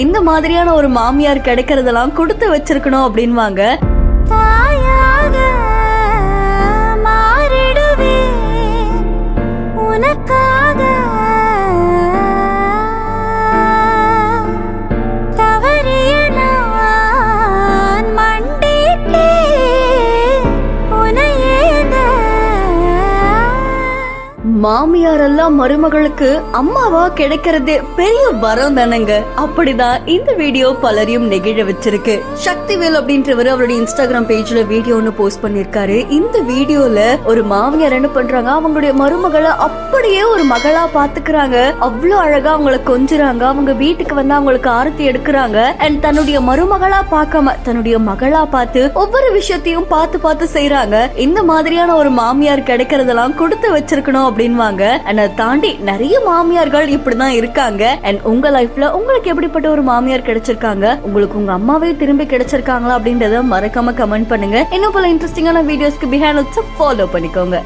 இந்த மாதிரியான ஒரு மாமியார் கிடைக்கிறதெல்லாம் கொடுத்து வச்சிருக்கணும் அப்படின்வாங்க. மாமியாரெல்லாம் மருமகளுக்கு அம்மாவா கிடைக்கிறதே பெரிய வரம் தானங்க. அப்படிதான் இந்த வீடியோ பலரையும் நெகிழ வச்சிருக்கு. சக்திவேல் அப்படின்றவர் அவருடைய இன்ஸ்டாகிராம் பேஜ்ல வீடியோ ஒன்னு போஸ்ட் பண்ணிருக்காரு. இந்த வீடியோல ஒரு மாமியார் என்ன பண்றாங்க, அவங்களுடைய மருமகளை அப்படியே ஒரு மகளா பாத்துக்கிறாங்க. அவ்வளவு அழகா அவங்களை கொஞ்சுறாங்க. அவங்க வீட்டுக்கு வந்து அவங்களுக்கு ஆரத்தி எடுக்கிறாங்க. அண்ட் தன்னுடைய மருமகளா பார்க்காம தன்னுடைய மகளா பார்த்து ஒவ்வொரு விஷயத்தையும் பார்த்து பார்த்து செய்யறாங்க. இந்த மாதிரியான ஒரு மாமியார் கிடைக்கிறதெல்லாம் கொடுத்து வச்சிருக்கணும் அப்படின்னு அதை தாண்டி நிறைய மாமியார்கள் இப்படிதான் இருக்காங்க. அண்ட் உங்க லைஃப்ல உங்களுக்கு எப்படிப்பட்ட ஒரு மாமியார் கிடைச்சிருக்காங்க, உங்களுக்கு உங்க அம்மாவே திரும்பி கிடைச்சிருக்காங்களா அப்படின்றத மறக்காம கமெண்ட் பண்ணுங்க. இன்னும் பல இன்ட்ரெஸ்டிங்கான வீடியோஸ்க்கு பிஹைண்ட் ஃபாலோ பண்ணிக்கோங்க.